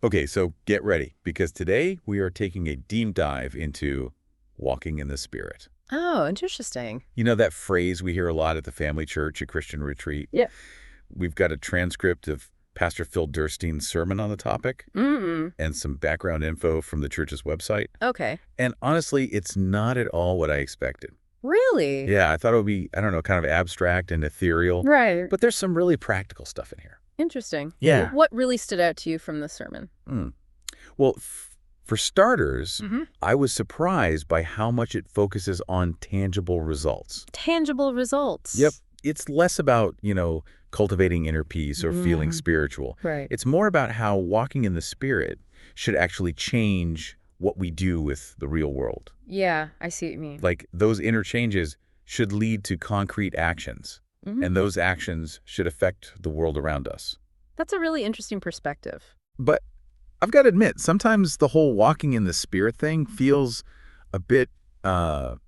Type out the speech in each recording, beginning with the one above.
Okay, so get ready, because today we are taking a deep dive into walking in the Spirit. Oh, interesting. You know that phrase we hear a lot at the family church, a Christian retreat? Yeah. We've got a transcript of Pastor Phil Derstine's sermon on the topic Mm. and some background info from the church's website. Okay. And honestly, it's not at all what I expected. Really? Yeah, I thought it would be, I don't know, kind of abstract and ethereal. Right. But there's some really practical stuff in here. Interesting. Yeah. What really stood out to you from the sermon? Well, for starters, Mm-hmm. I was surprised by how much it focuses on tangible results. Tangible results. Yep. It's less about, cultivating inner peace or feeling spiritual. Right. It's more about how walking in the Spirit should actually change what we do with the real world. Yeah, I see what you mean. Like, those inner changes should lead to concrete actions, Mhm. and those actions should affect the world around us. That's a really interesting perspective. But I've got to admit, sometimes the whole walking in the Spirit thing feels a bit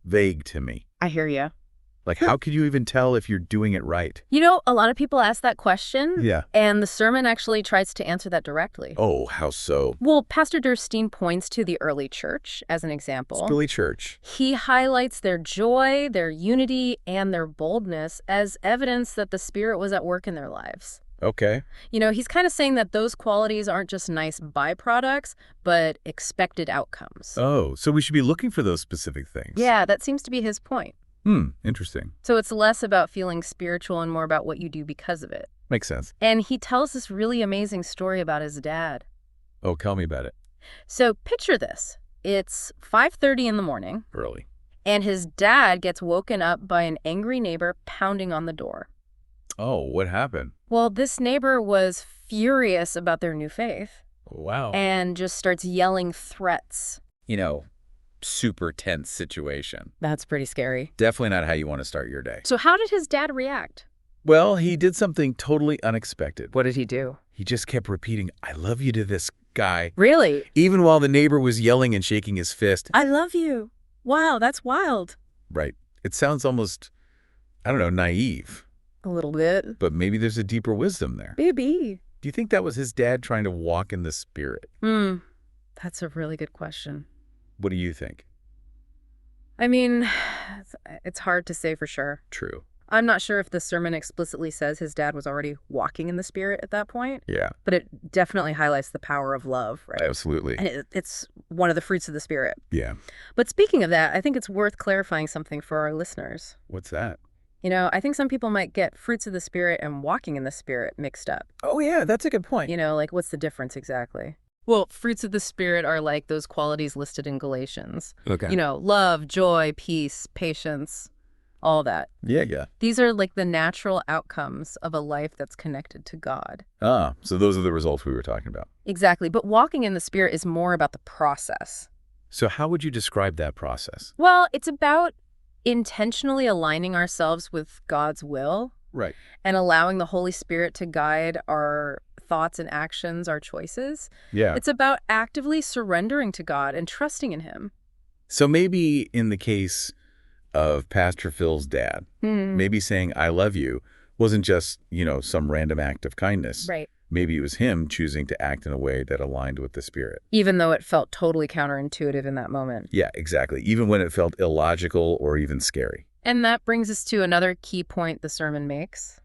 vague to me. I hear you. Like, how could you even tell if you're doing it right? A lot of people ask that question. Yeah. And the sermon actually tries to answer that directly. Oh, how so? Well, Pastor Derstine points to the early church as an example. Early church. He highlights their joy, their unity, and their boldness as evidence that the Spirit was at work in their lives. Okay. He's kind of saying that those qualities aren't just nice byproducts, but expected outcomes. Oh, so we should be looking for those specific things. Yeah, that seems to be his point. Interesting. So it's less about feeling spiritual and more about what you do because of it. Makes sense. And he tells this really amazing story about his dad. Oh, tell me about it. So picture this. It's 5:30 in the morning, Early. and his dad gets woken up by an angry neighbor pounding on the door. Oh, what happened? Well, this neighbor was furious about their new faith Wow. and just starts yelling threats. Super tense situation. That's pretty scary. Definitely not how you want to start your day. So how did his dad react? Well, he did something totally unexpected. What did he do? He just kept repeating, "I love you" to this guy, Really? even while the neighbor was yelling and shaking his fist. I love you. Wow, that's wild. Right. It sounds almost, I don't know, naive. A little bit. But maybe there's a deeper wisdom there. Maybe. Do you think that was his dad trying to walk in the Spirit? That's a really good question. What do you think? I mean, it's hard to say for sure. True. I'm not sure if the sermon explicitly says his dad was already walking in the Spirit at that point, Yeah, but it definitely highlights the power of love, right? absolutely. And it's one of the fruits of the Spirit. Yeah. But speaking of that, I think it's worth clarifying something for our listeners. What's that? I think some people might get fruits of the Spirit and walking in the Spirit mixed up. Oh, yeah, that's a good point. Like what's the difference exactly? Well, fruits of the Spirit are like those qualities listed in Galatians. Okay. Love, joy, peace, patience, all that. Yeah. These are like the natural outcomes of a life that's connected to God. Ah, so those are the results we were talking about. Exactly. But walking in the Spirit is more about the process. So how would you describe that process? Well, it's about intentionally aligning ourselves with God's will Right. and allowing the Holy Spirit to guide our thoughts and actions, our choices. Yeah. It's about actively surrendering to God and trusting in Him. So maybe in the case of Pastor Phil's dad, maybe saying "I love you" wasn't just, some random act of kindness. Right. Maybe it was him choosing to act in a way that aligned with the Spirit. Even though it felt totally counterintuitive in that moment. Yeah, exactly. Even when it felt illogical or even scary. And that brings us to another key point the sermon makes.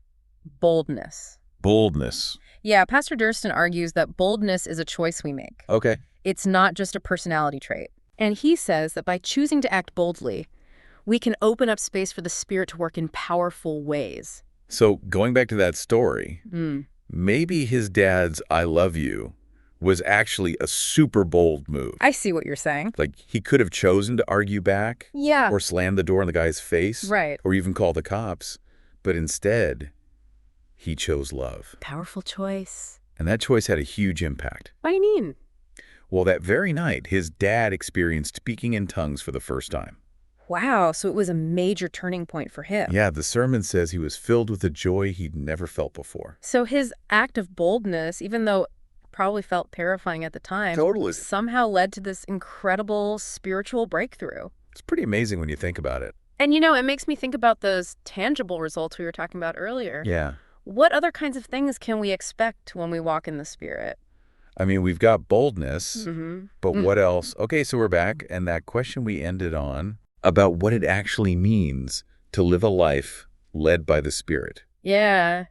Boldness. Boldness. Yeah, Pastor Derstine argues that boldness is a choice we make. Okay. It's not just a personality trait. And he says that by choosing to act boldly, we can open up space for the Spirit to work in powerful ways. So going back to that story, maybe his dad's "I love you" was actually a super bold move. I see what you're saying. Like, he could have chosen to argue back Yeah. or slam the door in the guy's face. Right. Or even call the cops. But instead, he chose love. Powerful choice. And that choice had a huge impact. What do you mean? Well, that very night, his dad experienced speaking in tongues for the first time. Wow, so it was a major turning point for him. Yeah, the sermon says he was filled with a joy he'd never felt before. So his act of boldness, even though it probably felt terrifying at the time, Totally. somehow led to this incredible spiritual breakthrough. It's pretty amazing when you think about it. And it makes me think about those tangible results we were talking about earlier. Yeah. What other kinds of things can we expect when we walk in the Spirit? I mean, we've got boldness, Mm-hmm. but what else? Okay, so we're back, and that question we ended on about what it actually means to live a life led by the Spirit. Yeah,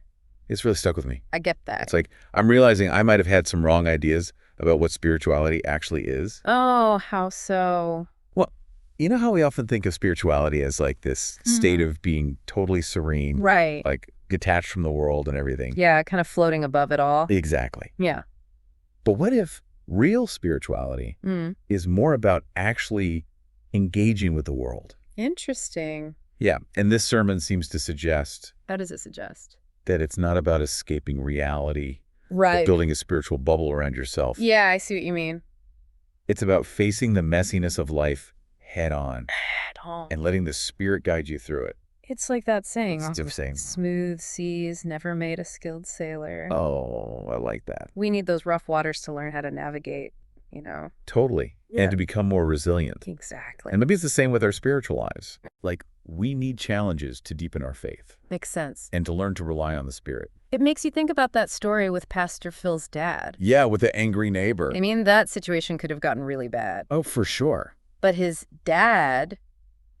It's really stuck with me. I get that. It's like I'm realizing I might have had some wrong ideas about what spirituality actually is. Oh, how so? Well, you know how we often think of spirituality as like this state of being totally serene, Right. like detached from the world and everything. Yeah, kind of floating above it all. Exactly. Yeah. But what if real spirituality is more about actually engaging with the world? Interesting. Yeah, and this sermon seems to suggest How does it suggest? that it's not about escaping reality or Right. building a spiritual bubble around yourself. Yeah, I see what you mean. It's about facing the messiness of life head on At home. and letting the Spirit guide you through it. It's like that saying, It's a saying. smooth seas never made a skilled sailor. Oh, I like that. We need those rough waters to learn how to navigate, you know? Totally. Yeah. And to become more resilient. Exactly. And maybe it's the same with our spiritual lives. Like, we need challenges to deepen our faith Makes sense. and to learn to rely on the Spirit. It makes you think about that story with Pastor Phil's dad. Yeah, with the angry neighbor. I mean, that situation could have gotten really bad. Oh, for sure. But his dad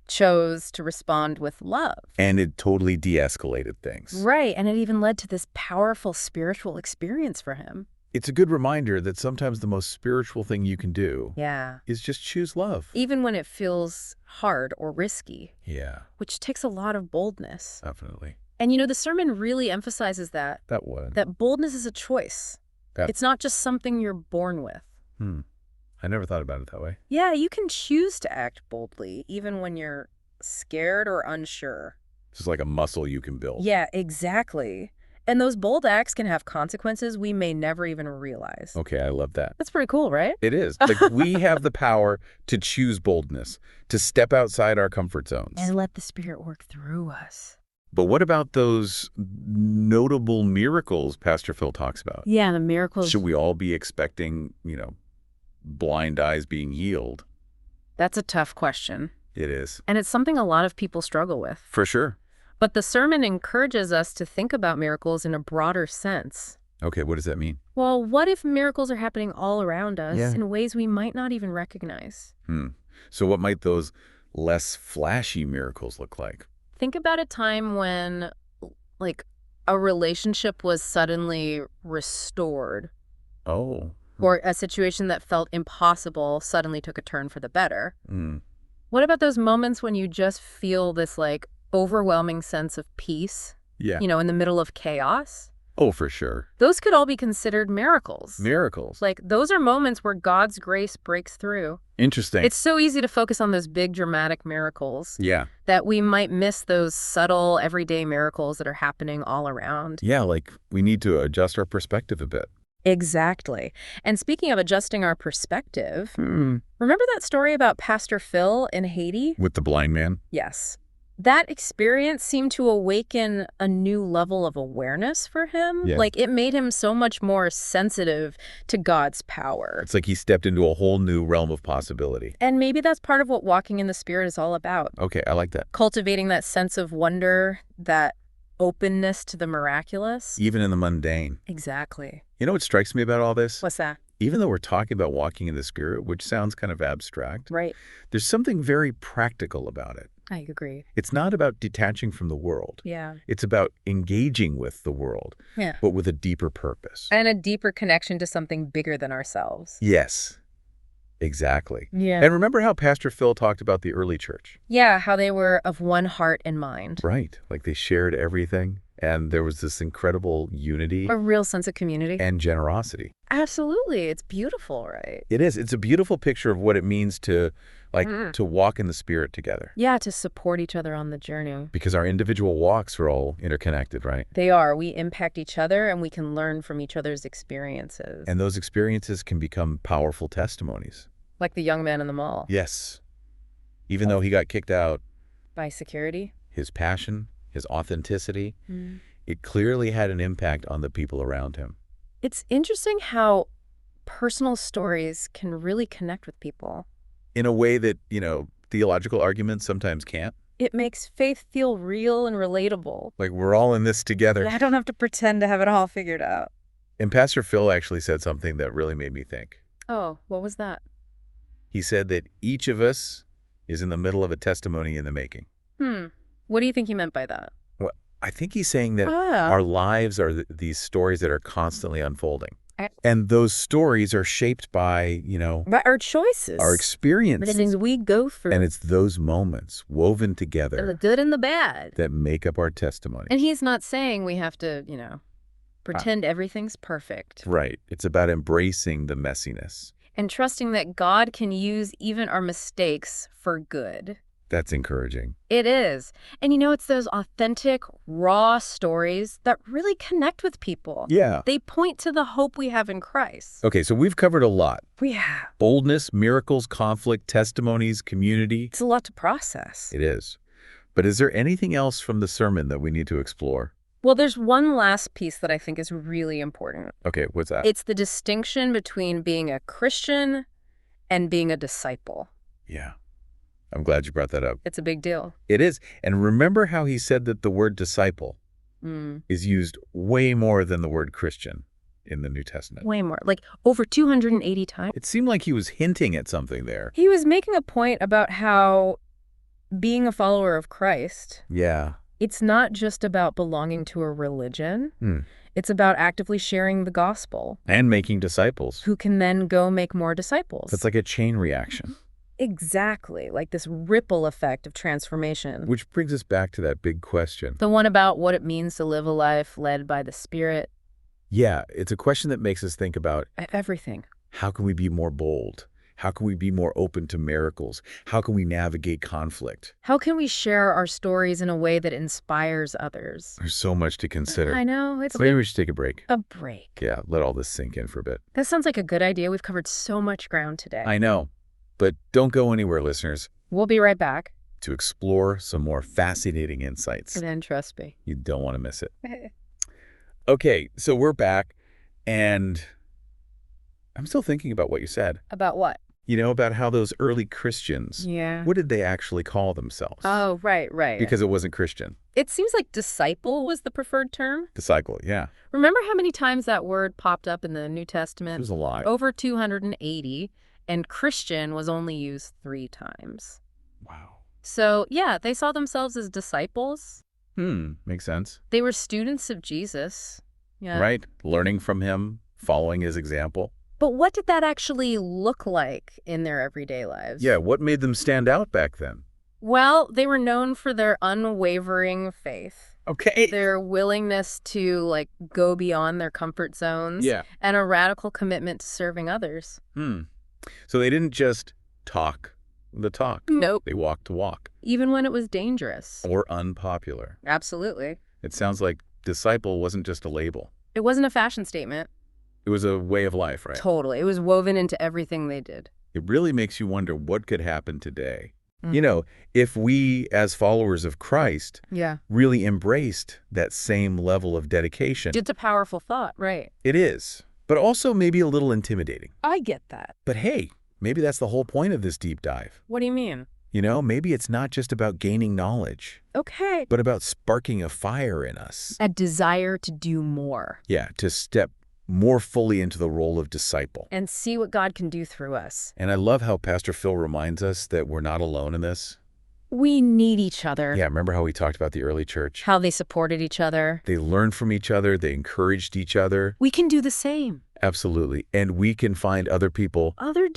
chose to respond with love. And it totally de-escalated things. Right, and it even led to this powerful spiritual experience for him. It's a good reminder that sometimes the most spiritual thing you can do Yeah. is just choose love. Even when it feels hard or risky, Yeah, which takes a lot of boldness. definitely. And you know, the sermon really emphasizes that That boldness is a choice. Yeah. It's not just something you're born with. I never thought about it that way. Yeah, you can choose to act boldly, even when you're scared or unsure. It's just like a muscle you can build. Yeah, exactly. And those bold acts can have consequences we may never even realize. Okay, I love that. That's pretty cool, right? It is. Like, we have the power to choose boldness, to step outside our comfort zones. And let the Spirit work through us. But what about those notable miracles Pastor Phil talks about? Yeah, the miracles. Should we all be expecting, blind eyes being healed? That's a tough question. It is. And it's something a lot of people struggle with. For sure. But the sermon encourages us to think about miracles in a broader sense. Okay, what does that mean? Well, what if miracles are happening all around us Yeah. in ways we might not even recognize? So what might those less flashy miracles look like? Think about a time when, like, a relationship was suddenly restored, Oh. or a situation that felt impossible suddenly took a turn for the better. Mm. What about those moments when you just feel this, like, overwhelming sense of peace, Yeah. in the middle of chaos? Oh, for sure. Those could all be considered miracles. Miracles. Like, those are moments where God's grace breaks through. Interesting. It's so easy to focus on those big dramatic miracles Yeah. that we might miss those subtle, everyday miracles that are happening all around. Yeah, like we need to adjust our perspective a bit. Exactly. And speaking of adjusting our perspective, remember that story about Pastor Phil in Haiti? With the blind man? Yes. That experience seemed to awaken a new level of awareness for him. Yeah. Like, it made him so much more sensitive to God's power. It's like he stepped into a whole new realm of possibility. And maybe that's part of what walking in the Spirit is all about. Okay, I like that. Cultivating that sense of wonder, that openness to the miraculous. Even in the mundane. Exactly. You know what strikes me about all this? What's that? Even though we're talking about walking in the Spirit, which sounds kind of abstract, Right. there's something very practical about it. I agree. It's not about detaching from the world. Yeah. It's about engaging with the world, Yeah. but with a deeper purpose. And a deeper connection to something bigger than ourselves. Yes, exactly. Yeah. And remember how Pastor Phil talked about the early church? Yeah, how they were of one heart and mind. Right. Like they shared everything, and there was this incredible unity A real sense of community. and generosity. Absolutely. It's beautiful, right? It is. It's a beautiful picture of what it means to, to walk in the Spirit together. Yeah, to support each other on the journey. Because our individual walks are all interconnected, right? They are. We impact each other and we can learn from each other's experiences. And those experiences can become powerful testimonies. Like the young man in the mall. Yes. Even though he got kicked out, By security. his passion, his authenticity, it clearly had an impact on the people around him. It's interesting how personal stories can really connect with people. In a way that, theological arguments sometimes can't. It makes faith feel real and relatable. Like, we're all in this together. I don't have to pretend to have it all figured out. And Pastor Phil actually said something that really made me think. Oh, what was that? He said that each of us is in the middle of a testimony in the making. What do you think he meant by that? Well, I think he's saying that Ah. our lives are these stories that are constantly unfolding. I- And those stories are shaped by, By our choices. our experience. The things we go through. And it's those moments woven The together good and the bad. that make up our testimony. And he's not saying we have to, pretend everything's perfect. Right. It's about embracing the messiness. And trusting that God can use even our mistakes for good. That's encouraging. It is. And it's those authentic, raw stories that really connect with people. Yeah. They point to the hope we have in Christ. Okay, so we've covered a lot. We have. Boldness, miracles, conflict, testimonies, community. It's a lot to process. It is. But is there anything else from the sermon that we need to explore? Well, there's one last piece that I think is really important. Okay, what's that? It's the distinction between being a Christian and being a disciple. Yeah. I'm glad you brought that up. It's a big deal. It is. And remember how he said that the word disciple is used way more than the word Christian in the New Testament. Way more. Like over 280 times. It seemed like he was hinting at something there. He was making a point about how being a follower of Christ, Yeah. it's not just about belonging to a religion. It's about actively sharing the gospel. And making disciples. Who can then go make more disciples. That's like a chain reaction. Exactly. Like this ripple effect of transformation. Which brings us back to that big question. The one about what it means to live a life led by the Spirit. Yeah, it's a question that makes us think about Everything. How can we be more bold? How can we be more open to miracles? How can we navigate conflict? How can we share our stories in a way that inspires others? There's so much to consider. I know. It's Maybe we should take a break. a break. Yeah, let all this sink in for a bit. That sounds like a good idea. We've covered so much ground today. I know, but don't go anywhere, listeners, We'll be right back. to explore some more fascinating insights. And then trust me. You don't want to miss it. Okay, so we're back, and I'm still thinking about what you said. About what? About how those early Christians, Yeah. what did they actually call themselves? Oh, right. Because it wasn't Christian. It seems like disciple was the preferred term. Disciple, yeah. Remember how many times that word popped up in the New It Testament? was a lot. Over 280, and Christian was only used 3 times. Wow. So, yeah, they saw themselves as disciples. Makes sense. They were students of Jesus. Yeah. Right? Learning from him, following his example. But what did that actually look like in their everyday lives? Yeah, what made them stand out back then? Well, they were known for their unwavering faith. Okay. Their willingness to, go beyond their comfort zones. Yeah. And a radical commitment to serving others. So they didn't just talk the talk. Nope. They walked the walk. Even when it was dangerous. Or unpopular. Absolutely. It sounds like disciple wasn't just a label. It wasn't a fashion statement. It was a way of life, right? Totally. It was woven into everything they did. It really makes you wonder what could happen today. If we, as followers of Christ, really embraced that same level of dedication. It's a powerful thought, right? It is, but also maybe a little intimidating. I get that. But hey, maybe that's the whole point of this deep dive. What do you mean? Maybe it's not just about gaining knowledge, Okay. but about sparking a fire in us. A desire to do more. Yeah, to step more fully into the role of disciple. And see what God can do through us. And I love how Pastor Phil reminds us that we're not alone in this. We need each other. Yeah, remember how we talked about the early church? How they supported each other. They learned from each other. They encouraged each other. We can do the same. Absolutely. And we can find other people. Other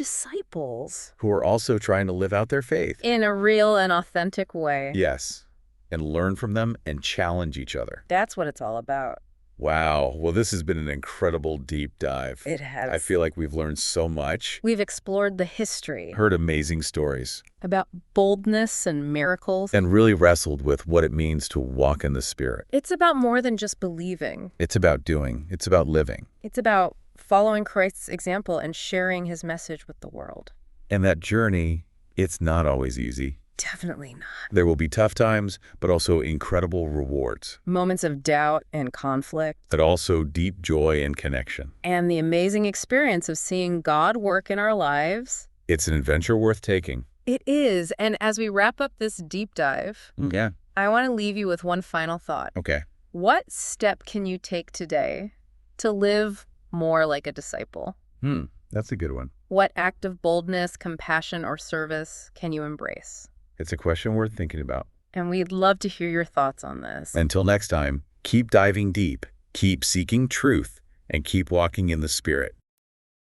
disciples. Who are also trying to live out their faith. In a real and authentic way. Yes. And learn from them and challenge each other. That's what it's all about. Wow. Well, this has been an incredible deep dive. It has. I feel like we've learned so much. We've explored the history. Heard amazing stories. About boldness and miracles. And really wrestled with what it means to walk in the Spirit. It's about more than just believing. It's about doing. It's about living. It's about following Christ's example and sharing his message with the world. And that journey, it's not always easy. Definitely not. There will be tough times, but also incredible rewards. Moments of doubt and conflict. But also deep joy and connection. And the amazing experience of seeing God work in our lives. It's an adventure worth taking. It is. And as we wrap up this deep dive, Yeah. I want to leave you with one final thought. Okay. What step can you take today to live more like a disciple? That's a good one. What act of boldness, compassion, or service can you embrace? It's a question worth thinking about. And we'd love to hear your thoughts on this. Until next time, keep diving deep, keep seeking truth, and keep walking in the Spirit.